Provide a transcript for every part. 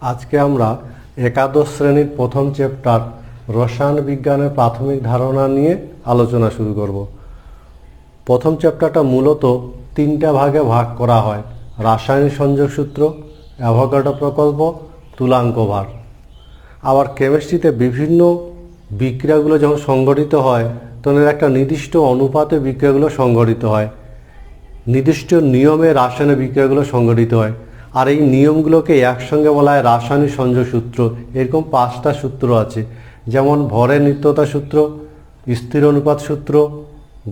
আজকে আমরা একাদশ শ্রেণীর প্রথম চ্যাপ্টার রসায়ন বিজ্ঞানের প্রাথমিক ধারণা নিয়ে আলোচনা শুরু করব। প্রথম চ্যাপ্টারটা মূলত তিনটা ভাগে ভাগ করা হয়: রাসায়নিক সংযোগ সূত্র, অ্যাভোগাড্রো প্রকল্প, তুলাঙ্ক ভার। আবার কেমিস্ট্রিতে বিভিন্ন বিক্রিয়াগুলো যখন সংঘটিত হয় তখন এর একটা নির্দিষ্ট অনুপাতে বিক্রিয়াগুলো সংঘটিত হয়, নির্দিষ্ট নিয়মে রাসায়নিক বিক্রিয়াগুলো সংঘটিত হয়। আর এই নিয়মগুলোকে একসঙ্গে বলা হয় রাসায়নিক সংযোগ সূত্র। এরকম 5টা সূত্র আছে, যেমন ভরের নিত্যতা সূত্র, স্থির অনুপাত সূত্র,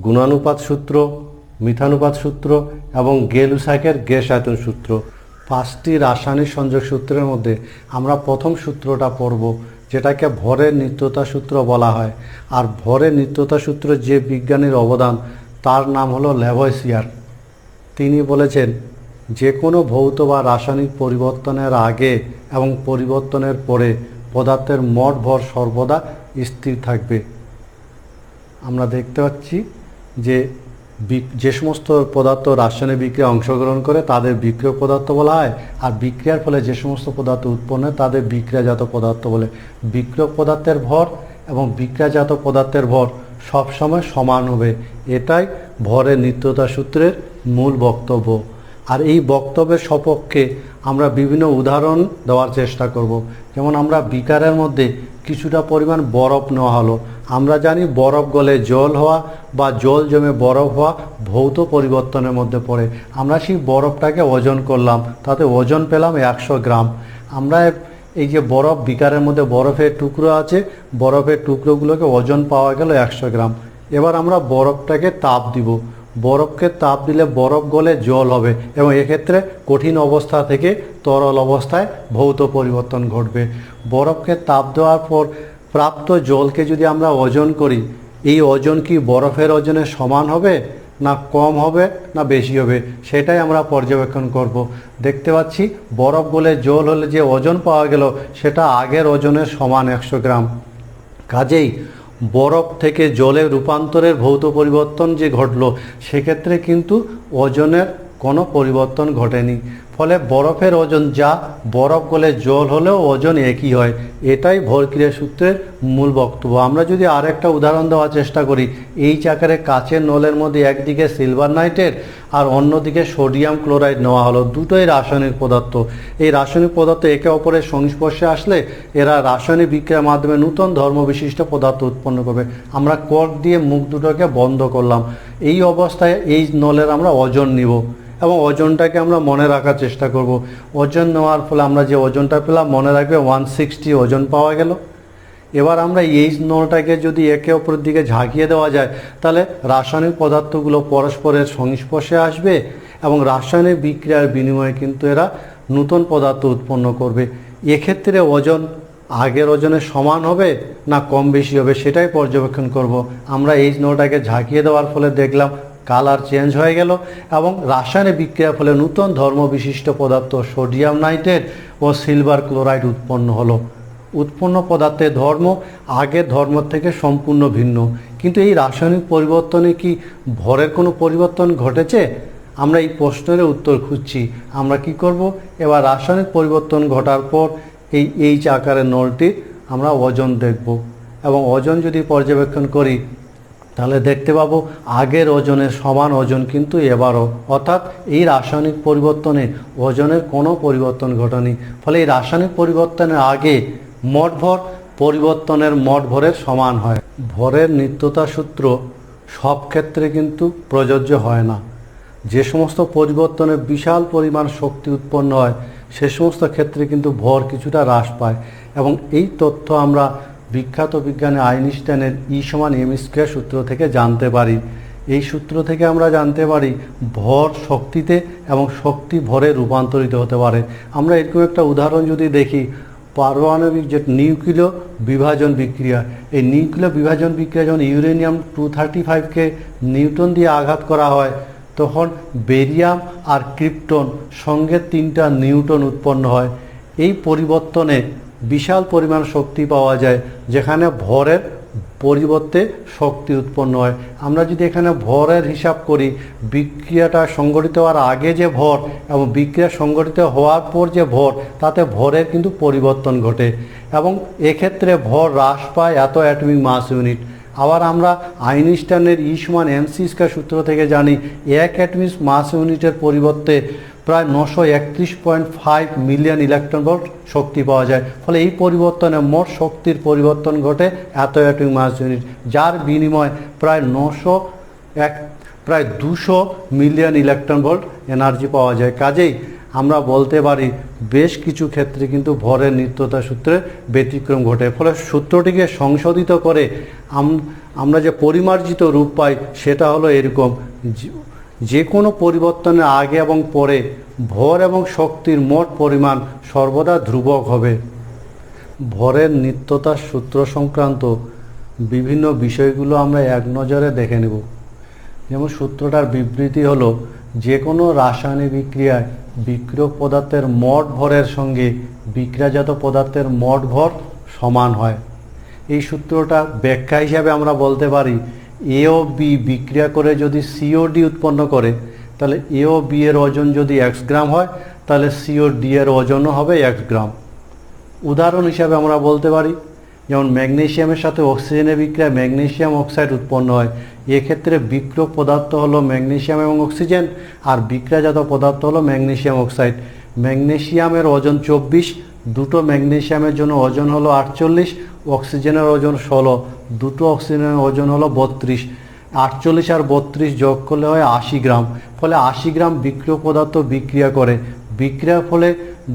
গুণানুপাত সূত্র, মিথানুপাত সূত্র এবং গেলুসাকের গ্যাস আয়তন সূত্র। 5টি রাসায়নিক সংযোগ সূত্রের মধ্যে আমরা প্রথম সূত্রটা পড়ব, যেটাকে ভরের নিত্যতা সূত্র বলা হয়। আর ভরের নিত্যতা সূত্র যে বিজ্ঞানীর অবদান, তার নাম হলো ল্যাভয়েসিয়ার। তিনি বলেছেন, যে কোনো ভৌত বা রাসায়নিক পরিবর্তনের আগে এবং পরিবর্তনের পরে পদার্থের মোট ভর সর্বদা স্থির থাকবে। আমরা দেখতে পাচ্ছি যে সমস্ত পদার্থ রাসায়নিক বিক্রিয়ায় অংশগ্রহণ করে তাদের বিক্রিয়ক পদার্থ বলা হয়, আর বিক্রিয়ার ফলে যে সমস্ত পদার্থ উৎপন্ন হয় তাদের বিক্রিয়াজাত পদার্থ বলে। বিক্রিয়ক পদার্থের ভর এবং বিক্রিয়াজাত পদার্থের ভর সবসময় সমান হবে, এটাই ভরের নিত্যতা সূত্রের মূল বক্তব্য। আর এই বক্তব্যের সপক্ষে আমরা বিভিন্ন উদাহরণ দেওয়ার চেষ্টা করব। যেমন আমরা বিকারের মধ্যে কিছুটা পরিমাণ বরফ নেওয়া হলো। আমরা জানি বরফ গলে জল হওয়া বা জল জমে বরফ হওয়া ভৌত পরিবর্তনের মধ্যে পড়ে। আমরা সেই বরফটাকে ওজন করলাম, তাতে ওজন পেলাম 100 গ্রাম। আমরা এই যে বরফ, বিকারের মধ্যে বরফের টুকরো আছে, বরফের টুকরোগুলোকে ওজন পাওয়া গেল 100 গ্রাম। এবার আমরা বরফটাকে তাপ দিব। বরফকে তাপ দিলে বরফ গলে জল হবে এবং এক্ষেত্রে কঠিন অবস্থা থেকে তরল অবস্থায় ভৌত পরিবর্তন ঘটবে। বরফকে তাপ দেওয়ার পর প্রাপ্ত জলকে যদি আমরা ওজন করি, এই ওজন কি বরফের ওজনের সমান হবে, না কম হবে, না বেশি হবে, সেটাই আমরা পর্যবেক্ষণ করব। দেখতে পাচ্ছি বরফ গলে জল হলে যে ওজন পাওয়া গেল সেটা আগের ওজনের সমান 100 গ্রাম। কাজেই বরফ থেকে জলে রূপান্তরের ভৌত পরিবর্তন যে ঘটলো, সেক্ষেত্রে কিন্তু ওজনের কোনো পরিবর্তন ঘটেনি। ফলে বরফের ওজন যা, বরফ গলে জল হলেও ওজন একই হয়। এটাই ভরক্রিয়া সূত্রের মূল বক্তব্য। আমরা যদি আরেকটা উদাহরণ দেওয়ার চেষ্টা করি, এই আকারে কাচের নলের মধ্যে একদিকে সিলভার নাইট্রেট আর অন্যদিকে সোডিয়াম ক্লোরাইড নেওয়া হলো। দুটোই রাসায়নিক পদার্থ। এই রাসায়নিক পদার্থ একে অপরের সংস্পর্শে আসলে এরা রাসায়নিক বিক্রিয়ার মাধ্যমে নূতন ধর্মবিশিষ্ট পদার্থ উৎপন্ন করবে। আমরা কর্ক দিয়ে মুখ দুটোকে বন্ধ করলাম। এই অবস্থায় এই নলের আমরা ওজন নিব এবং ওজনটাকে আমরা মনে রাখার চেষ্টা করব। ওজন নেওয়ার ফলে আমরা যে ওজনটা পেলাম, মনে রাখবে 160 ওজন পাওয়া গেল। এবার আমরা এই নলটাকে যদি একে অপরের দিকে ঝাঁকিয়ে দেওয়া যায়, তাহলে রাসায়নিক পদার্থগুলো পরস্পরের সংস্পর্শে আসবে এবং রাসায়নিক বিক্রিয়ার বিনিময়ে কিন্তু এরা নূতন পদার্থ উৎপন্ন করবে। এক্ষেত্রে ওজন আগের ওজনের সমান হবে না কম বেশি হবে, সেটাই পর্যবেক্ষণ করব। আমরা এই নলটাকে ঝাঁকিয়ে দেওয়ার ফলে দেখলাম কালার চেঞ্জ হয়ে গেল এবং রাসায়নিক বিক্রিয়ার ফলে নূতন ধর্মবিশিষ্ট পদার্থ সোডিয়াম নাইট্রেট ও সিলভার ক্লোরাইড উৎপন্ন হলো। উৎপন্ন পদার্থের ধর্ম আগের ধর্ম থেকে সম্পূর্ণ ভিন্ন। কিন্তু এই রাসায়নিক পরিবর্তনে কি ভরের কোনো পরিবর্তন ঘটেছে? আমরা এই প্রশ্নের উত্তর খুঁজছি। আমরা কি করব, এবার রাসায়নিক পরিবর্তন ঘটার পর এই আকারের নলটি আমরা ওজন দেখব এবং ওজন যদি পর্যবেক্ষণ করি তাহলে দেখতে পাবো আগের ওজনের সমান ওজন কিন্তু এবারও, অর্থাৎ এই রাসায়নিক পরিবর্তনে ওজনের কোনো পরিবর্তন ঘটেনি। ফলে এই রাসায়নিক পরিবর্তনের আগে মোট ভর পরিবর্তনের মোট ভরের সমান হয়। ভরের নিত্যতা সূত্র সব ক্ষেত্রে কিন্তু প্রযোজ্য হয় না। যে সমস্ত পরিবর্তনে বিশাল পরিমাণ শক্তি উৎপন্ন হয় সে সমস্ত ক্ষেত্রে কিন্তু ভর কিছুটা হ্রাস পায় এবং এই তথ্য আমরা বিখ্যাত বিজ্ঞানী আইনস্টাইনের E=mc² সূত্র থেকে জানতে পারি। এই সূত্র থেকে আমরা জানতে পারি ভর শক্তিতে এবং শক্তি ভরে রূপান্তরিত হতে পারে। আমরা এরকম একটা উদাহরণ যদি দেখি, পারমাণবিক যে নিউক্লিয় বিভাজন বিক্রিয়া, এই নিউক্লিয় বিভাজন বিক্রিয়া যখন ইউরেনিয়াম 235কে নিউটন দিয়ে আঘাত করা হয়, তখন বেরিয়াম আর ক্রিপ্টন সঙ্গে 3টা নিউটন উৎপন্ন হয়। এই পরিবর্তনে বিশাল পরিমাণ শক্তি পাওয়া যায়, যেখানে ভরের পরিবর্তে শক্তি উৎপন্ন হয়। আমরা যদি এখানে ভরের হিসাব করি, বিক্রিয়াটা সংঘটিত হওয়ার আগে যে ভর এবং বিক্রিয়া সংঘটিত হওয়ার পর যে ভর, তাতে ভরের কিন্তু পরিবর্তন ঘটে এবং এক্ষেত্রে ভর হ্রাস পায় এত অ্যাটমিক মাস ইউনিট। আবার আমরা আইনস্টাইনের E = mc² সূত্র থেকে জানি 1 অ্যাটমিক মাস ইউনিটের পরিবর্তে প্রায় 931.5 মিলিয়ন ইলেকট্রন ভোল্ট শক্তি পাওয়া যায়। ফলে এই পরিবর্তনে মোট শক্তির পরিবর্তন ঘটে এত অ্যাটমিক মাস ইউনিট, যার বিনিময়ে প্রায় 200 মিলিয়ন ইলেকট্রন ভোল্ট এনার্জি পাওয়া যায়। কাজেই আমরা বলতে পারি বেশ কিছু ক্ষেত্রে কিন্তু ভরের নিত্যতা সূত্রে ব্যতিক্রম ঘটে। ফলে সূত্রটিকে সংশোধিত করে আমরা যে পরিমার্জিত রূপ পাই সেটা হলো এরকম: যে কোনো পরিবর্তনের আগে এবং পরে ভর এবং শক্তির মোট পরিমাণ সর্বদা ধ্রুবক হবে। ভরের নিত্যতার সূত্র সংক্রান্ত বিভিন্ন বিষয়গুলো আমরা এক নজরে দেখে নেব। যেমন সূত্রটার বিবৃতি হলো, যে কোনো রাসায়নিক বিক্রিয়ায় বিক্রিয়ক পদার্থের মোট ভরের সঙ্গে বিক্রিয়াজাত পদার্থের মোট ভর সমান হয়। এই সূত্রটা ব্যাখ্যা হিসাবে আমরা বলতে পারি, এ ও বি বিক্রিয়া করে যদি সিওডি উৎপন্ন করে, তাহলে এ ও বি এর ওজন যদি 1 গ্রাম হয়, তাহলে সিওডি এর ওজনও হবে 1 গ্রাম। উদাহরণ হিসাবে আমরা বলতে পারি, যেমন ম্যাগনেসিয়ামের সাথে অক্সিজেনের বিক্রিয়ায় ম্যাগনেসিয়াম অক্সাইড উৎপন্ন হয়। এক্ষেত্রে বিক্রিয়ক পদার্থ হলো ম্যাগনেসিয়াম এবং অক্সিজেন, আর বিক্রিয়াজাত পদার্থ হলো ম্যাগনেসিয়াম অক্সাইড। ম্যাগনেসিয়ামের ওজন 24, দুটো ম্যাগনেসিয়ামের জন্য ওজন হলো 48, অক্সিজেনের ওজন 16, দুটো অক্সিজেনের ওজন হলো 32। 48 আর 32 যোগ করলে হয় 80 গ্রাম। ফলে 80 গ্রাম বিক্রিয়ক পদার্থ বিক্রিয়া করে, বিক্রিয়ার ফলে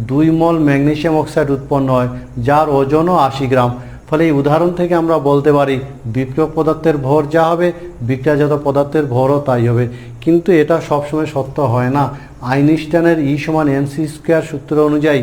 2 মোল ম্যাগনেসিয়াম অক্সাইড উৎপন্ন হয়, যার ওজনও 80 গ্রাম। ফলে এই উদাহরণ থেকে আমরা বলতে পারি বিক্রিয়ক পদার্থের ভর যা হবে, বিক্রিয়াজাত পদার্থের ভরও তাই হবে। কিন্তু এটা সবসময় সত্য হয় না। আইনস্টাইনের E = mc² সূত্র অনুযায়ী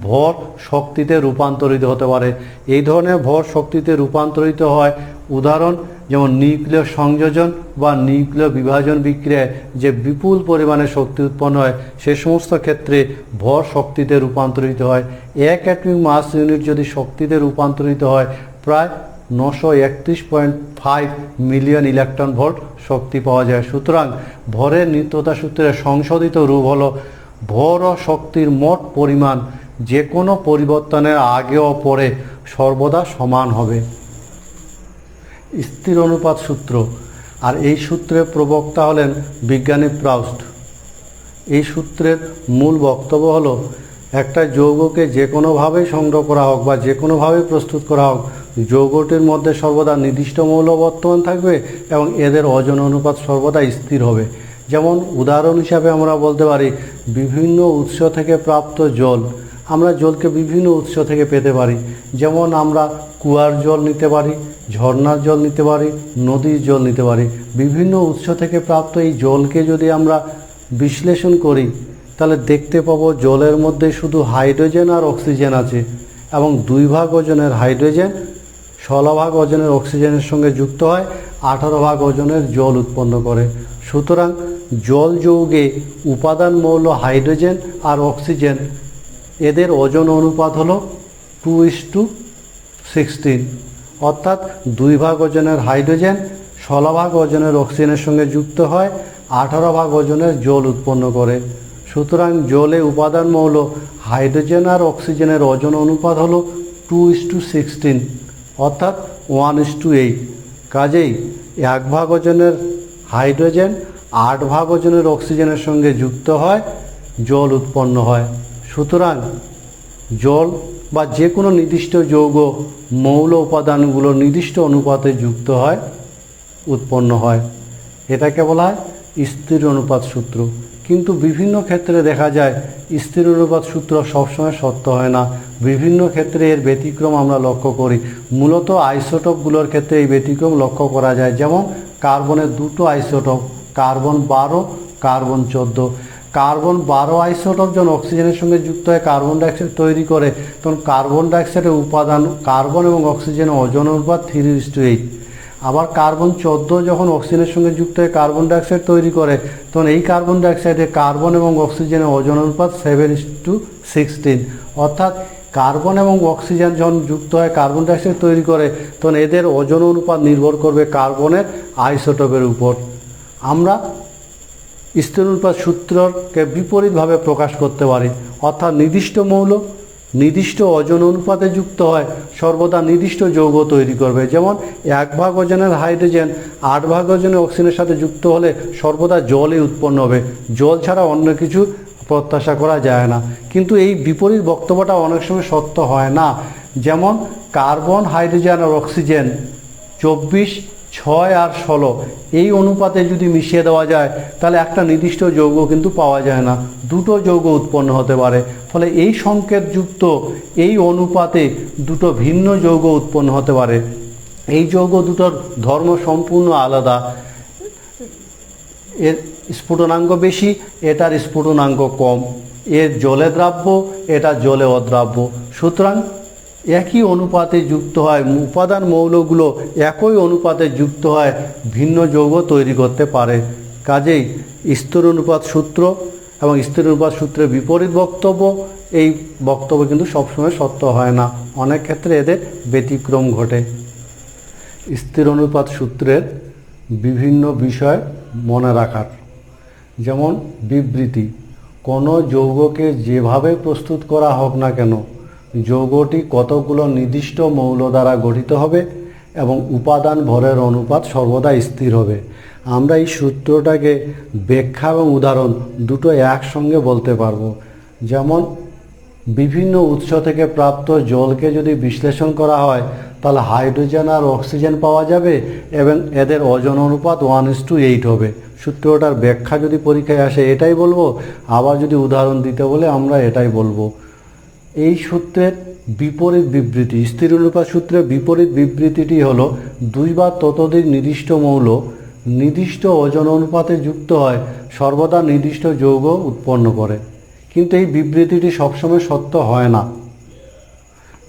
ভর শক্তিতে রূপান্তরিত হতে পারে। এই ধরনের ভর শক্তিতে রূপান্তরিত হয় উদাহরণ যেমন নিউক্লিয় সংযোজন বা নিউক্লিয় বিভাজন বিক্রিয়ায় যে বিপুল পরিমাণে শক্তি উৎপন্ন হয়, সে সমস্ত ক্ষেত্রে ভর শক্তিতে রূপান্তরিত হয়। 1 অ্যাটমিক মাস ইউনিট যদি শক্তিতে রূপান্তরিত হয়, প্রায় 931.5 মিলিয়ন ইলেকট্রন ভোল্ট শক্তি পাওয়া যায়। সুতরাং ভরের নিত্যতা সূত্রের সংশোধিত রূপ হলো, ভর ও শক্তির মোট পরিমাণ যে কোনো পরিবর্তনের আগে ও পরে সর্বদা সমান হবে। স্থির অনুপাত সূত্র, আর এই সূত্রের প্রবক্তা হলেন বিজ্ঞানী প্রাউস্ট। এই সূত্রের মূল বক্তব্য হলো, একটা যৌগকে যে কোনোভাবেই সংগ্রহ করা হোক বা যে কোনোভাবেই প্রস্তুত করা হোক, যৌগটির মধ্যে সর্বদা নির্দিষ্ট মৌল বর্তমান থাকবে এবং এদের ওজন অনুপাত সর্বদা স্থির হবে। যেমন উদাহরণ হিসাবে আমরা বলতে পারি, বিভিন্ন উৎস থেকে প্রাপ্ত জল। আমরা জলকে বিভিন্ন উৎস থেকে পেতে পারি, যেমন আমরা কুয়ার জল নিতে পারি, ঝর্ণার জল নিতে পারি, নদীর জল নিতে পারি। বিভিন্ন উৎস থেকে প্রাপ্ত এই জলকে যদি আমরা বিশ্লেষণ করি, তাহলে দেখতে পাবো জলের মধ্যে শুধু হাইড্রোজেন আর অক্সিজেন আছে এবং 2 ভাগ ওজনের হাইড্রোজেন 16 ভাগ ওজনের অক্সিজেনের সঙ্গে যুক্ত হয়, 18 ভাগ ওজনের জল উৎপন্ন করে। সুতরাং জল যৌগে উপাদান মৌল হাইড্রোজেন আর অক্সিজেন, এদের ওজন অনুপাত হলো 2:16, অর্থাৎ 2 ভাগ ওজনের হাইড্রোজেন 16 ভাগ ওজনের অক্সিজেনের সঙ্গে যুক্ত হয়, 18 ভাগ ওজনের জল উৎপন্ন করে। সুতরাং জলে উপাদান মৌল হাইড্রোজেন আর অক্সিজেনের ওজন অনুপাত হলো 2:16, অর্থাৎ 1:8। কাজেই 1 ভাগ ওজনের হাইড্রোজেন 8 ভাগ ওজনের অক্সিজেনের সঙ্গে যুক্ত হয়, জল উৎপন্ন হয়। সুতরাং জল বা যে কোনো নির্দিষ্ট যৌগ মৌল উপাদানগুলো নির্দিষ্ট অনুপাতে যুক্ত হয়, উৎপন্ন হয়। এটাকে বলা হয় স্থির অনুপাত সূত্র। কিন্তু বিভিন্ন ক্ষেত্রে দেখা যায় স্থির অনুপাত সূত্র সবসময় সত্য হয় না, বিভিন্ন ক্ষেত্রে এর ব্যতিক্রম আমরা লক্ষ্য করি। মূলত আইসোটোপগুলোর ক্ষেত্রে এই ব্যতিক্রম লক্ষ্য করা যায়। যেমন কার্বনের 2টো isotope, carbon 12, carbon 14। Carbon 12 isotope যখন অক্সিজেনের সঙ্গে যুক্ত হয়ে কার্বন ডাইঅক্সাইড তৈরি করে, তখন কার্বন ডাইঅক্সাইডের উপাদান কার্বন এবং অক্সিজেনের ওজন অনুপাত 3:8। আবার কার্বন 14 যখন অক্সিজেনের সঙ্গে যুক্ত হয়ে কার্বন ডাইঅক্সাইড তৈরি করে, তখন এই কার্বন ডাইঅক্সাইডে কার্বন এবং অক্সিজেনের ওজন অনুপাত 7:16, অর্থাৎ কার্বন এবং অক্সিজেন যখন যুক্ত হয় কার্বন ডাইঅক্সাইড তৈরি করে, তখন এদের ওজন অনুপাত নির্ভর করবে কার্বনের আইসোটোপের উপর। আমরা স্থির অনুপাত সূত্রকে বিপরীতভাবে প্রকাশ করতে পারি, অর্থাৎ নির্দিষ্ট মৌল নির্দিষ্ট ওজন অনুপাতে যুক্ত হয় সর্বদা নির্দিষ্ট যৌগ তৈরি করবে। যেমন 1 ভাগ ওজনের হাইড্রোজেন 8 ভাগ ওজনের অক্সিজেনের সাথে যুক্ত হলে সর্বদা জলই উৎপন্ন হবে, জল ছাড়া অন্য কিছু প্রত্যাশা করা যায় না। কিন্তু এই বিপরীত বক্তব্যটা অনেক সময় সত্য হয় না। যেমন কার্বন, হাইড্রোজেন আর অক্সিজেন 24, 6 আর 16 এই অনুপাতে যদি মিশিয়ে দেওয়া যায় তাহলে একটা নির্দিষ্ট যৌগ কিন্তু পাওয়া যায় না, দুটো যৌগ উৎপন্ন হতে পারে। ফলে এই সংকেতযুক্ত এই অনুপাতে দুটো ভিন্ন যৌগ উৎপন্ন হতে পারে। এই যৌগ দুটোর ধর্ম সম্পূর্ণ আলাদা, এর স্ফুটনাঙ্ক বেশি, এটার স্ফুটনাঙ্ক কম, এর জলে দ্রাব্য, এটা জলে অদ্রাব্য। সুতরাং একই অনুপাতে যুক্ত হয় উপাদান মৌলগুলো একই অনুপাতে যুক্ত হয় ভিন্ন যৌগ তৈরি করতে পারে। কাজেই স্থির অনুপাত সূত্র এবং স্থির অনুপাত সূত্রের বিপরীত বক্তব্য, এই বক্তব্য কিন্তু সবসময় সত্য হয় না, অনেক ক্ষেত্রে এদের ব্যতিক্রম ঘটে। স্থির অনুপাত সূত্রের বিভিন্ন বিষয় মনে রাখার, যেমন বিবৃতি। কোনো যৌগকে যেভাবে প্রস্তুত করা হোক না কেন যৌগটি কতগুলো নির্দিষ্ট মৌল দ্বারা গঠিত হবে এবং উপাদান ভরের অনুপাত সর্বদা স্থির হবে। আমরা এই সূত্রটাকে ব্যাখ্যা এবং উদাহরণ দুটো একসঙ্গে বলতে পারবো। যেমন বিভিন্ন উৎস থেকে প্রাপ্ত জলকে যদি বিশ্লেষণ করা হয় তাহলে হাইড্রোজেন আর অক্সিজেন পাওয়া যাবে এবং এদের ওজন অনুপাত 1:8 হবে। সূত্রটার ব্যাখ্যা যদি পরীক্ষায় আসে এটাই বলবো, আবার যদি উদাহরণ দিতে বলে আমরা এটাই বলবো। এই সূত্রের বিপরীত বিবৃতি, স্থির অনুপাত সূত্রের বিপরীত বিবৃতিটি হলো 2 বা ততোধিক নির্দিষ্ট মৌল নির্দিষ্ট ওজন অনুপাতে যুক্ত হয় সর্বদা নির্দিষ্ট যৌগ উৎপন্ন করে। কিন্তু এই বিবৃতিটি সবসময় সত্য হয় না।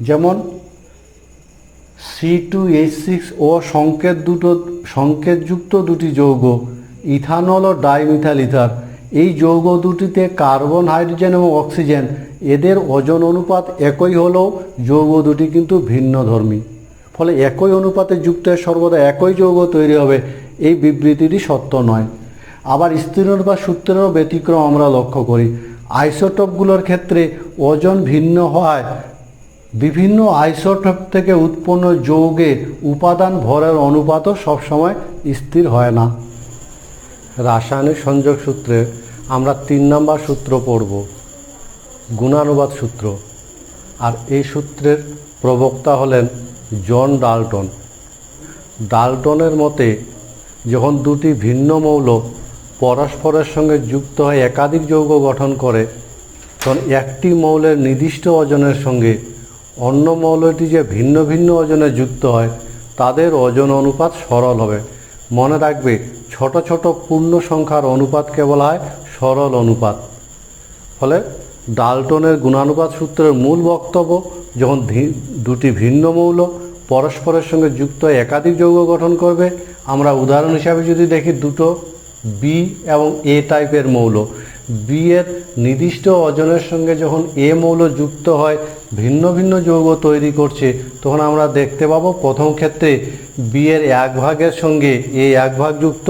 যেমন C2H6O সংকেতযুক্ত দুটি যৌগ ইথানল ও ডাইমিথাইল ইথার, এই যৌগ দুটিতে কার্বন, হাইড্রোজেন এবং অক্সিজেন এদের ওজন অনুপাত একই হলেও যৌগ দুটি কিন্তু ভিন্নধর্মী। ফলে একই অনুপাতে যুক্ত হয়ে সর্বদা একই যৌগ তৈরি হবে, এই বিবৃতিটি সত্য নয়। আবার স্থির অনুপাত সূত্রেরও ব্যতিক্রম আমরা লক্ষ্য করি। আইসোটোপগুলোর ক্ষেত্রে ওজন ভিন্ন হওয়ায় বিভিন্ন আইসোটোপ থেকে উৎপন্ন যৌগে উপাদান ভরের অনুপাতও সবসময় স্থির হয় না। রাসায়নিক সংযোগ সূত্রে আমরা 3 নম্বর সূত্র পড়ব, গুণানুপাত সূত্র। আর এই সূত্রের প্রবক্তা হলেন জন ডাল্টন। ডাল্টনের মতে যখন দুটি ভিন্ন মৌল পরস্পরের সঙ্গে যুক্ত হয়ে একাধিক যৌগ গঠন করে তখন একটি মৌলের নির্দিষ্ট ওজনের সঙ্গে অন্য মৌলটি যে ভিন্ন ভিন্ন ওজনে যুক্ত হয় তাদের ওজন অনুপাত সরল হবে। মনে রাখবে, ছোট ছোট পূর্ণ সংখ্যার অনুপাতকে বলা হয় সরল অনুপাত। ফলে ডাল্টনের গুণানুপাত সূত্রের মূল বক্তব্য, যখন দুটি ভিন্ন মৌল পরস্পরের সঙ্গে যুক্ত হয়ে একাধিক যৌগ গঠন করবে, আমরা উদাহরণ হিসাবে যদি দেখি দুটো বি এবং এ টাইপের মৌল, বি এর নির্দিষ্ট ওজনের সঙ্গে যখন এ মৌল যুক্ত হয় ভিন্ন ভিন্ন যৌগ তৈরি করছে, তখন আমরা দেখতে পাবো প্রথম ক্ষেত্রে বি এর 1 ভাগের সঙ্গে এ 1 ভাগ যুক্ত,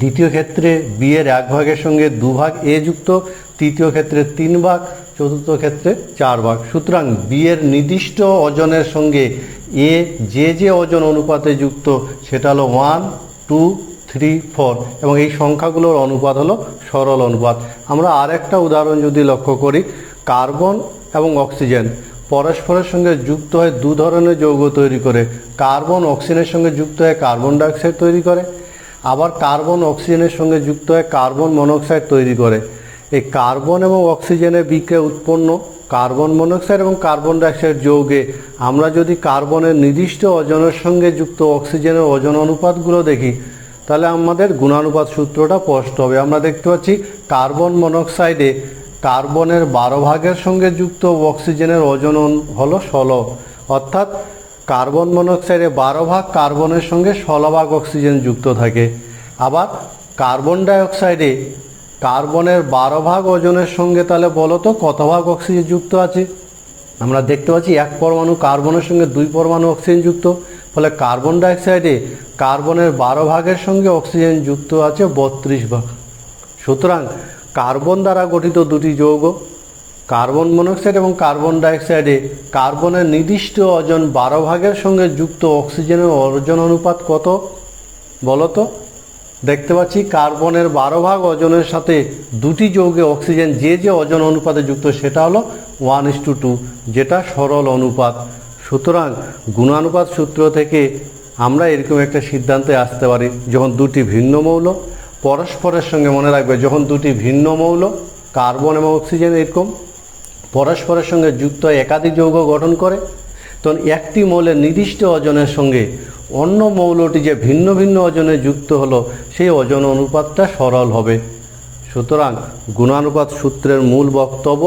দ্বিতীয় ক্ষেত্রে বি এর 1 ভাগের সঙ্গে 2 ভাগ এ যুক্ত, তৃতীয় ক্ষেত্রে 3 ভাগ, চতুর্থ ক্ষেত্রে 4 ভাগ। সুতরাং বি এর নির্দিষ্ট ওজনের সঙ্গে এ যে ওজন অনুপাতে যুক্ত সেটা হলো 1, 2, 3, 4 এবং এই সংখ্যাগুলোর অনুপাত হলো সরল অনুপাত। আমরা আরেকটা উদাহরণ যদি লক্ষ্য করি, কার্বন এবং অক্সিজেন পরস্পরের সঙ্গে যুক্ত হয়ে 2 ধরনের যৌগ তৈরি করে। কার্বন অক্সিজেনের সঙ্গে যুক্ত হয়ে কার্বন ডাইঅক্সাইড তৈরি করে, আবার কার্বন অক্সিজেনের সঙ্গে যুক্ত হয়ে কার্বন মনোক্সাইড তৈরি করে। এই কার্বন এবং অক্সিজেনের বিক্রিয়া উৎপন্ন কার্বন মনোক্সাইড এবং কার্বন ডাইঅক্সাইড যৌগে আমরা যদি কার্বনের নির্দিষ্ট ওজনের সঙ্গে যুক্ত অক্সিজেনের ওজন অনুপাতগুলো দেখি তাহলে আমাদের গুণানুপাত সূত্রটা স্পষ্ট হবে। আমরা দেখতে পাচ্ছি কার্বন মনোক্সাইডে কার্বনের 12 ভাগের সঙ্গে যুক্ত অক্সিজেনের ওজন হলো 16, অর্থাৎ কার্বন মনোক্সাইডে 12 ভাগ কার্বনের সঙ্গে 16 ভাগ অক্সিজেন যুক্ত থাকে। আবার কার্বন ডাইঅক্সাইডে কার্বনের 12 ভাগ ওজনের সঙ্গে তাহলে বলো তো কত ভাগ অক্সিজেন যুক্ত আছে? আমরা দেখতে পাচ্ছি এক পরমাণু কার্বনের সঙ্গে 2 পরমাণু অক্সিজেন যুক্ত, ফলে কার্বন ডাইঅক্সাইডে কার্বনের 12 ভাগের সঙ্গে অক্সিজেন যুক্ত আছে 32 ভাগ। সুতরাং কার্বন দ্বারা গঠিত দুটি যৌগ কার্বন মনোক্সাইড এবং কার্বন ডাইঅক্সাইডে কার্বনের নির্দিষ্ট ওজন 12 ভাগের সঙ্গে যুক্ত অক্সিজেনের ওজন অনুপাত কত বলতো? দেখতে পাচ্ছি কার্বনের 12 ভাগ ওজনের সাথে দুটি যৌগে অক্সিজেন যে ওজন অনুপাতে যুক্ত সেটা হলো 1:2, যেটা সরল অনুপাত। সুতরাং গুণানুপাত সূত্র থেকে আমরা এরকম একটা সিদ্ধান্তে আসতে পারি, যখন দুটি ভিন্ন মৌল পরস্পরের সঙ্গে, মনে রাখবে যখন দুটি ভিন্ন মৌল কার্বন এবং অক্সিজেন এরকম পরস্পরের সঙ্গে যুক্ত হয়ে একাধিক যৌগ গঠন করে, তখন একটি মৌলের নির্দিষ্ট ওজনের সঙ্গে অন্য মৌলটি যে ভিন্ন ভিন্ন ওজনে যুক্ত হলো সেই ওজন অনুপাতটা সরল হবে। সুতরাং গুণানুপাত সূত্রের মূল বক্তব্য,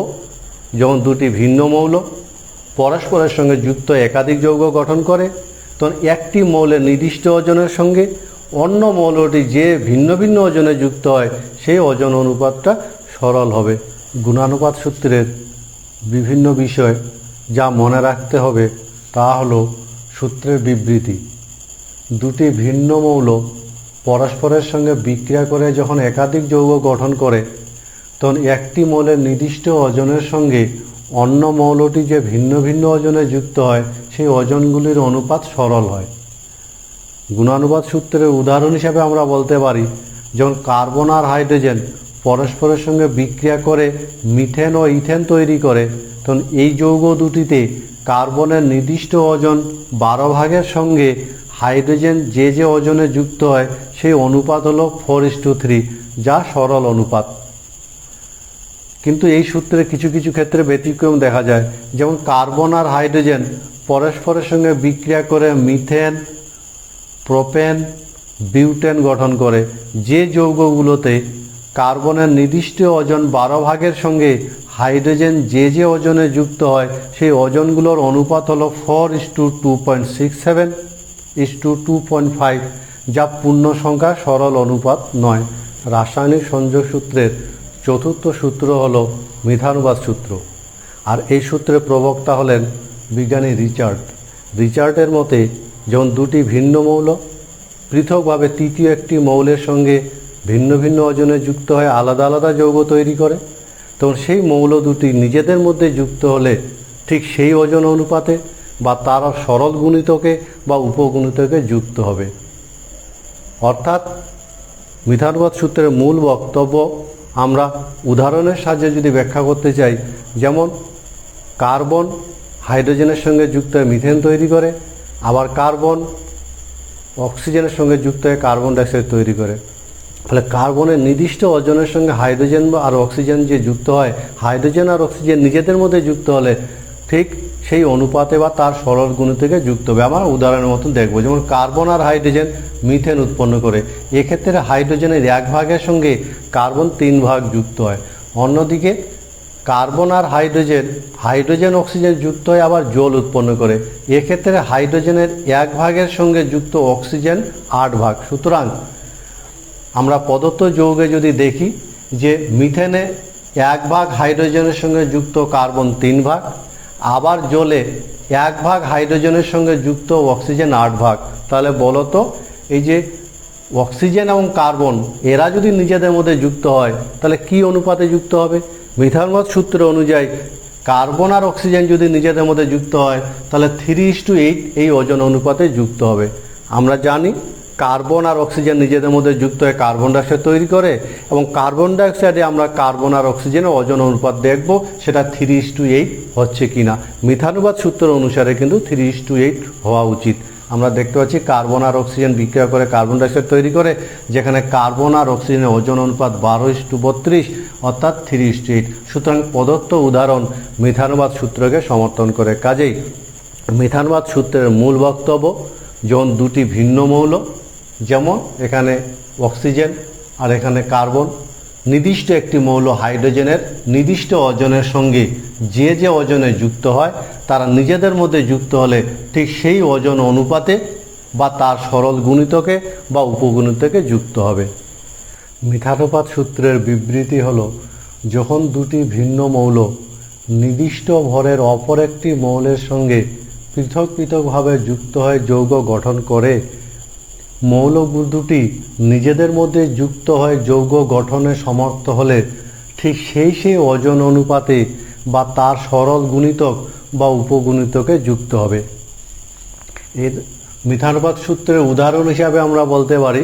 যখন দুটি ভিন্ন মৌল পরস্পরের সঙ্গে যুক্ত একাধিক যৌগ গঠন করে, তখন একটি মৌলের নির্দিষ্ট ওজনের সঙ্গে অন্য মৌলটি যে ভিন্ন ভিন্ন ওজনে যুক্ত হয় সেই ওজন অনুপাতটা সরল হবে। গুণানুপাত সূত্রের বিভিন্ন বিষয় যা মনে রাখতে হবে তা হলো সূত্রের বিবৃতি। দুটি ভিন্ন মৌল পরস্পরের সঙ্গে বিক্রিয়া করে যখন একাধিক যৌগ গঠন করে, তখন একটি মৌলের নির্দিষ্ট ওজনের সঙ্গে অন্য মৌলটি যে ভিন্ন ভিন্ন ওজনে যুক্ত হয় সেই ওজনগুলির অনুপাত সরল হয়। গুণানুপাত সূত্রের উদাহরণ হিসাবে আমরা বলতে পারি, যখন কার্বন আর হাইড্রোজেন পরস্পরের সঙ্গে বিক্রিয়া করে মিথেন ও ইথেন তৈরি করে, তখন এই যৌগ দুটিতে কার্বনের নির্দিষ্ট ওজন 12 ভাগের সঙ্গে হাইড্রোজেন যে ওজনে যুক্ত হয় সেই অনুপাত হলো 4:3, যা সরল অনুপাত। কিন্তু এই সূত্রে কিছু কিছু ক্ষেত্রে ব্যতিক্রম দেখা যায়, যেমন কার্বন আর হাইড্রোজেন পরস্পরের সঙ্গে বিক্রিয়া করে মিথেন, প্রোপেন, বিউটেন গঠন করে। যে যৌগগুলোতে কার্বনের নির্দিষ্ট ওজন 12 ভাগের সঙ্গে হাইড্রোজেন যে ওজনে যুক্ত হয় সেই ওজনগুলোর অনুপাত হলো 4:2.67:2.5, যা পূর্ণ সংখ্যার সরল অনুপাত নয়। রাসায়নিক সংযোগ সূত্রের চতুর্থ সূত্র হলো মিথানুপাত সূত্র, আর এই সূত্রের প্রবক্তা হলেন বিজ্ঞানী রিচার্ডের মতে, যখন দুটি ভিন্ন মৌল পৃথকভাবে তৃতীয় একটি মৌলের সঙ্গে ভিন্ন ভিন্ন ওজনে যুক্ত হয়ে আলাদা আলাদা যৌগ তৈরি করে, তখন সেই মৌল দুটি নিজেদের মধ্যে যুক্ত হলে ঠিক সেই ওজন অনুপাতে বা তার সরল গুণিতকে বা উপগুণিতকে যুক্ত হবে। অর্থাৎ মিথানুপাত সূত্রের মূল বক্তব্য আমরা উদাহরণের সাহায্যে যদি ব্যাখ্যা করতে চাই, যেমন কার্বন হাইড্রোজেনের সঙ্গে যুক্ত হয়ে মিথেন তৈরি করে, আবার কার্বন অক্সিজেনের সঙ্গে যুক্ত হয়ে কার্বন ডাইঅক্সাইড তৈরি করে। তাহলে কার্বনের নির্দিষ্ট ওজনের সঙ্গে হাইড্রোজেন আর অক্সিজেন যে যুক্ত হয়, হাইড্রোজেন আর অক্সিজেন নিজেদের মধ্যে যুক্ত হলে ঠিক সেই অনুপাতে বা তার সরল গুণিতকে যুক্ত হবে। আমরা উদাহরণের মতন দেখব, যেমন কার্বন আর হাইড্রোজেন মিথেন উৎপন্ন করে, এক্ষেত্রে হাইড্রোজেনের 1 ভাগের সঙ্গে কার্বন 3 ভাগ যুক্ত হয়। অন্যদিকে কার্বন আর হাইড্রোজেন অক্সিজেন যুক্ত হয়ে আবার জল উৎপন্ন করে, এক্ষেত্রে হাইড্রোজেনের 1 ভাগের সঙ্গে যুক্ত অক্সিজেন 8 ভাগ। সুতরাং আমরা প্রদত্ত যৌগে যদি দেখি যে মিথেনে 1 ভাগ হাইড্রোজেনের সঙ্গে যুক্ত কার্বন 3 ভাগ, আবার জলে 1 ভাগ হাইড্রোজেনের সঙ্গে যুক্ত অক্সিজেন 8 ভাগ। তাহলে বলো তো, এই যে অক্সিজেন এবং কার্বন এরা যদি নিজেদের মধ্যে যুক্ত হয় তাহলে কি অনুপাতে যুক্ত হবে? মিথানুপাত সূত্র অনুযায়ী কার্বন আর অক্সিজেন যদি নিজেদের মধ্যে যুক্ত হয় তাহলে 3:8 এই ওজন অনুপাতে যুক্ত হবে। আমরা জানি কার্বন আর অক্সিজেন নিজেদের মধ্যে যুক্ত হয়ে কার্বন ডাইঅক্সাইড তৈরি করে, এবং কার্বন ডাইঅক্সাইডে আমরা কার্বন আর অক্সিজেনের ওজন অনুপাত দেখব সেটা 3:8 হচ্ছে কিনা। মিথানুপাত সূত্র অনুসারে কিন্তু 3:8 হওয়া উচিত। আমরা দেখতে পাচ্ছি কার্বন আর অক্সিজেন বিক্রিয়া করে কার্বন ডাইঅক্সাইড তৈরি করে, যেখানে কার্বন আর অক্সিজেনের ওজন অনুপাত 12:32, অর্থাৎ 3:8। সুতরাং প্রদত্ত উদাহরণ মিথানুপাত সূত্রকে সমর্থন করে। কাজেই মিথানুপাত সূত্রের মূল বক্তব্য, যখন দুটি ভিন্ন মৌল, যেমন এখানে অক্সিজেন আর এখানে কার্বন, নির্দিষ্ট একটি মৌল হাইড্রোজেনের নির্দিষ্ট ওজনের সঙ্গে যে ওজনে যুক্ত হয়, তারা নিজেদের মধ্যে যুক্ত হলে ঠিক সেই ওজন অনুপাতে বা তার সরল গুণিতকে বা উপগুণিতকে যুক্ত হবে। মিথানুপাত সূত্রের বিবৃতি হলো, যখন দুটি ভিন্ন মৌল নির্দিষ্ট ভরের অপর একটি মৌলের সঙ্গে পৃথক পৃথকভাবে যুক্ত হয়ে যৌগ গঠন করে, মৌল দুটি নিজেদের মধ্যে যুক্ত হয়ে যৌগ গঠনে সমর্থ হলে ঠিক সেই ওজন অনুপাতে বা তার সরল গুণিতক বা উপগুণিতকে যুক্ত হবে। এর মিথানুপাত সূত্রের উদাহরণ হিসাবে আমরা বলতে পারি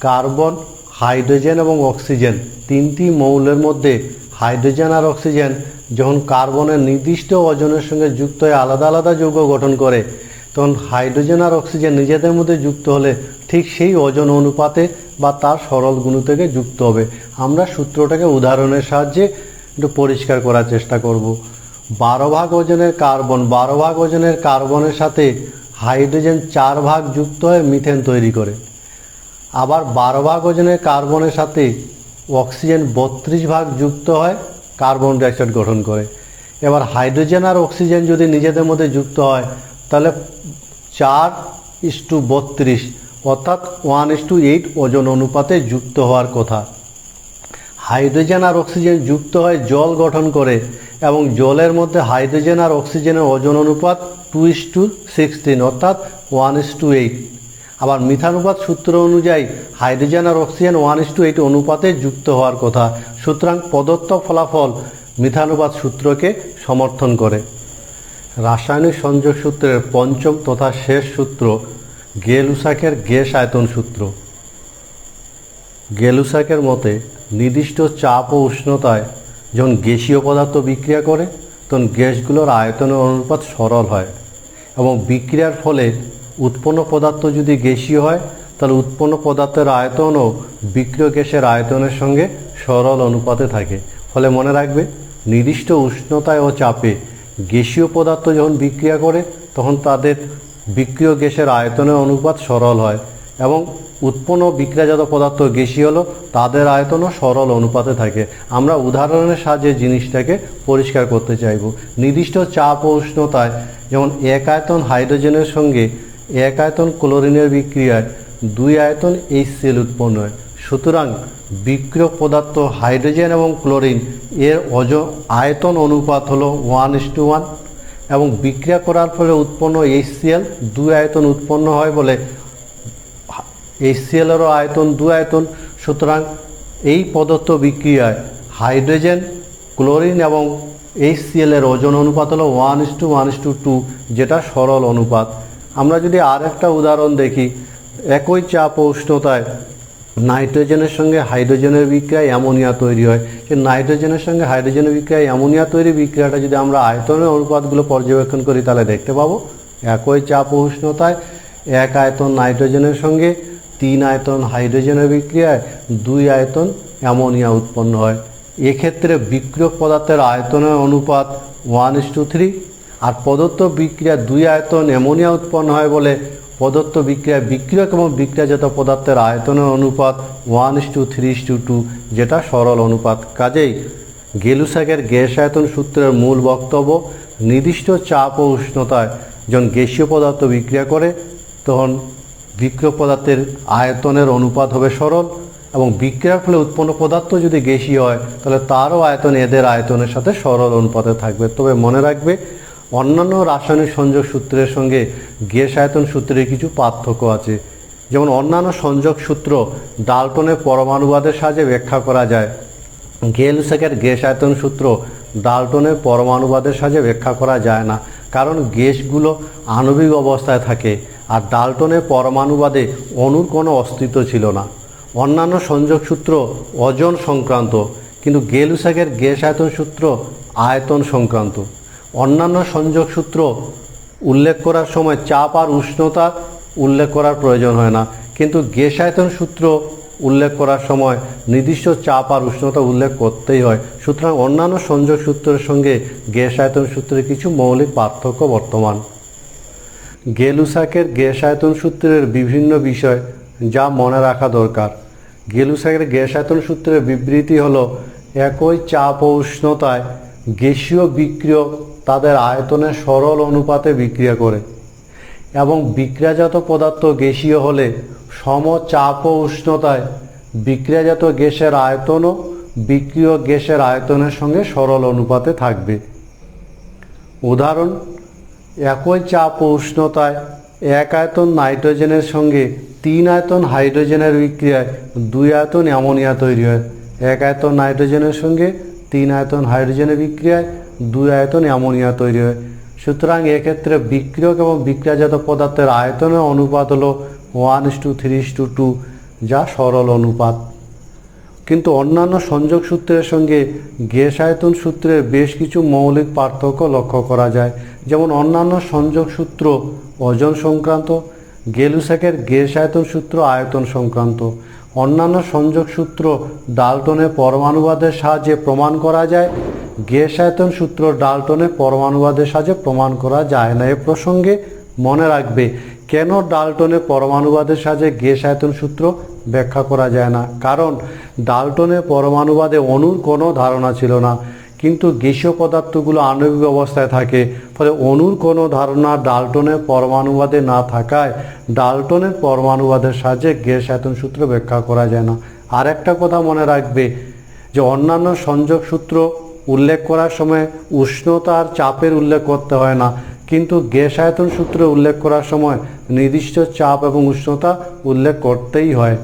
কার্বন, হাইড্রোজেন এবং অক্সিজেন তিনটি মৌলের মধ্যে হাইড্রোজেন আর অক্সিজেন যখন কার্বনের নির্দিষ্ট ওজনের সঙ্গে যুক্ত হয়ে আলাদা আলাদা যৌগ গঠন করে, তখন হাইড্রোজেন আর অক্সিজেন নিজেদের মধ্যে যুক্ত হলে ঠিক সেই ওজন অনুপাতে বা তার সরল গুণিতকে যুক্ত হবে। আমরা সূত্রটাকে উদাহরণের সাহায্যে একটু পরিষ্কার করার চেষ্টা করব। 12 ভাগ ওজনের কার্বনের সাথে হাইড্রোজেন 4 ভাগ যুক্ত হয়ে মিথেন তৈরি করে। আবার 12 ভাগ ওজনের কার্বনের সাথে অক্সিজেন 32 ভাগ যুক্ত হয় কার্বন ডাইঅক্সাইড গঠন করে। এবার হাইড্রোজেন আর অক্সিজেন যদি নিজেদের মধ্যে যুক্ত হয় তাহলে 4:32 অর্থাৎ 1:8 ওজন অনুপাতে যুক্ত হওয়ার কথা। হাইড্রোজেন আর অক্সিজেন যুক্ত হয়ে জল গঠন করে এবং জলের মধ্যে হাইড্রোজেন আর অক্সিজেনের ওজন অনুপাত 2:16 অর্থাৎ 1:8। আবার মিথানুপাত সূত্র অনুযায়ী হাইড্রোজেন আর অক্সিজেন 1:8 অনুপাতে যুক্ত হওয়ার কথা। সুতরাং প্রদত্ত ফলাফল মিথানুপাত সূত্রকে সমর্থন করে। রাসায়নিক সংযোগ সূত্রের পঞ্চম তথা শেষ সূত্র গেলুসাকের গ্যাস আয়তন সূত্র। গেলুসাকের মতে নির্দিষ্ট চাপ ও উষ্ণতায় যখন গ্যাসীয় পদার্থ বিক্রিয়া করে তখন গ্যাসগুলোর আয়তনের অনুপাত সরল হয় এবং বিক্রিয়ার ফলে উৎপন্ন পদার্থ যদি গ্যাসীয় হয় তাহলে উৎপন্ন পদার্থের আয়তনও বিক্রিয় গ্যাসের আয়তনের সঙ্গে সরল অনুপাতে থাকে। ফলে মনে রাখবে, নির্দিষ্ট উষ্ণতায় ও চাপে গ্যাসীয় পদার্থ যখন বিক্রিয়া করে তখন তাদের বিক্রিয় গ্যাসের আয়তনের অনুপাত সরল হয় এবং উৎপন্ন বিক্রিয়াজাত পদার্থ গ্যাসীয় হলো তাদের আয়তনও সরল অনুপাতে থাকে। আমরা উদাহরণের সাহায্যে জিনিসটাকে পরিষ্কার করতে চাইব। নির্দিষ্ট চাপ ও উষ্ণতায় যেমন 1 আয়তন হাইড্রোজেনের সঙ্গে 1 আয়তন ক্লোরিনের বিক্রিয়ায় 2 আয়তন HCl উৎপন্ন হয়। সুতরাং বিক্রিয়ক পদার্থ হাইড্রোজেন এবং ক্লোরিন এর আয়তন অনুপাত হলো 1:1 এবং বিক্রিয়া করার ফলে উৎপন্ন HCl 2 আয়তন উৎপন্ন হয় বলে HCl-এরও আয়তন 2 আয়তন। সুতরাং এই প্রদত্ত বিক্রিয়ায় হাইড্রোজেন, ক্লোরিন এবং HCl-এর ওজন অনুপাত হলো 1:1:2 যেটা সরল অনুপাত। আমরা যদি আর একটা উদাহরণ দেখি, একই চাপ ও উষ্ণতায় নাইট্রোজেনের সঙ্গে হাইড্রোজেনের বিক্রিয়ায় অ্যামোনিয়া তৈরি হয়। সেই নাইট্রোজেনের সঙ্গে হাইড্রোজেনের বিক্রিয়ায় অ্যামোনিয়া তৈরি বিক্রিয়াটা যদি আমরা আয়তনের অনুপাতগুলো পর্যবেক্ষণ করি তাহলে দেখতে পাবো একই চাপ ও উষ্ণতায় 1 আয়তন নাইট্রোজেনের সঙ্গে 3 আয়তন হাইড্রোজেনের বিক্রিয়ায় 2 আয়তন অ্যামোনিয়া উৎপন্ন হয়। এক্ষেত্রে বিক্রিয়ক পদার্থের আয়তনের অনুপাত 1:3 আর প্রদত্ত বিক্রিয়া 2 আয়তন অ্যামোনিয়া উৎপন্ন হয় বলে প্রদত্ত বিক্রিয়া বিক্রিয়ক এবং বিক্রিয়াজাত পদার্থের আয়তনের অনুপাত 1:3:2 যেটা সরল অনুপাত। কাজেই গেলুসাকের গ্যাস আয়তন সূত্রের মূল বক্তব্য, নির্দিষ্ট চাপ ও উষ্ণতায় যখন গ্যাসীয় পদার্থ বিক্রিয়া করে তখন বিক্রিয়ক পদার্থের আয়তনের অনুপাত হবে সরল এবং বিক্রিয়ার ফলে উৎপন্ন পদার্থ যদি গ্যাসীয় হয় তাহলে তারও আয়তন এদের আয়তনের সাথে সরল অনুপাতে থাকবে। তবে মনে রাখবে, অন্যান্য রাসায়নিক সংযোগ সূত্রের সঙ্গে গ্যাস আয়তন সূত্রের কিছু পার্থক্য আছে। যেমন অন্যান্য সংযোগ সূত্র ডাল্টনের পরমাণুবাদের সাহায্যে ব্যাখ্যা করা যায়, গেলুসাকের গ্যাস আয়তন সূত্র ডাল্টনের পরমাণুবাদের সাহায্যে ব্যাখ্যা করা যায় না, কারণ গ্যাসগুলো আণবিক অবস্থায় থাকে আর ডাল্টনের পরমাণুবাদে অণুর কোনো অস্তিত্ব ছিল না। অন্যান্য সংযোগ সূত্র ওজন সংক্রান্ত, কিন্তু গেলুসাকের গ্যাস আয়তন সূত্র আয়তন সংক্রান্ত। অন্যান্য সংযোগ সূত্র উল্লেখ করার সময় চাপ আর উষ্ণতা উল্লেখ করার প্রয়োজন হয় না, কিন্তু গ্যাস আয়তন সূত্র উল্লেখ করার সময় নির্দিষ্ট চাপ আর উষ্ণতা উল্লেখ করতেই হয়। সুতরাং অন্যান্য সংযোগ সূত্রের সঙ্গে গ্যাস আয়তন সূত্রের কিছু মৌলিক পার্থক্য বর্তমান। গেলুসাকের গ্যাস আয়তন সূত্রের বিভিন্ন বিষয় যা মনে রাখা দরকার। গেলুসাকের গ্যাস আয়তন সূত্রের বিবৃতি হলো, একই চাপ ও উষ্ণতায় গ্যাসীয় বিক্রিয়ক তাদের আয়তনের সরল অনুপাতে বিক্রিয়া করে এবং বিক্রিয়াজাত পদার্থ গ্যাসীয় হলে সম চাপ ও উষ্ণতায় বিক্রিয়াজাত গ্যাসের আয়তনও বিক্রিয়ক গ্যাসের আয়তনের সঙ্গে সরল অনুপাতে থাকবে। উদাহরণ, একই চাপ ও উষ্ণতায় 1 আয়তন নাইট্রোজেনের সঙ্গে 3 আয়তন হাইড্রোজেনের বিক্রিয়ায় 2 আয়তন অ্যামোনিয়া তৈরি হয়। 1 আয়তন নাইট্রোজেনের সঙ্গে 3 আয়তন হাইড্রোজেনের বিক্রিয়ায় 2 আয়তন অ্যামোনিয়া তৈরি হয়। সুতরাং এক্ষেত্রে বিক্রিয়ক এবং বিক্রিয়াজাত পদার্থের আয়তনের অনুপাত হলো 1:3:2, যা সরল অনুপাত। কিন্তু অন্যান্য সংযোগ সূত্রের সঙ্গে গ্যাস আয়তন সূত্রের বেশ কিছু মৌলিক পার্থক্য লক্ষ্য করা যায়। যেমন অন্যান্য সংযোগ সূত্র ওজন সংক্রান্ত, গেলুসাকের গ্যাস আয়তন সূত্র আয়তন সংক্রান্ত। অন্যান্য সংযোগ সূত্র ডাল্টনের পরমাণুবাদের সাহায্যে প্রমাণ করা যায়, গ্যাস আয়তন সূত্র ডাল্টনের পরমাণুবাদের সাহায্যে প্রমাণ করা যায় না। এ প্রসঙ্গে মনে রাখবে কেন ডাল্টনের পরমাণুবাদের সাহায্যে গ্যাস আয়তন সূত্র ব্যাখ্যা করা যায় না। কারণ ডাল্টনের পরমাণুবাদে অণুর কোনো ধারণা ছিল না, কিন্তু গ্যাসীয় পদার্থগুলো আণবিক অবস্থায় থাকে, ফলে অণুর কোনো ধারণা ডাল্টনের পরমাণুবাদে না থাকায় ডাল্টনের পরমাণুবাদের সাহায্যে গ্যাস আয়তন সূত্র ব্যাখ্যা করা যায় না। আর একটা কথা মনে রাখবে যে অন্যান্য সংযোগ সূত্র উল্লেখ করার সময় উষ্ণতা আর চাপের উল্লেখ করতে হয় না, কিন্তু গ্যাস আয়তন সূত্র উল্লেখ করার সময় নির্দিষ্ট চাপ এবং উষ্ণতা উল্লেখ করতেই হয়।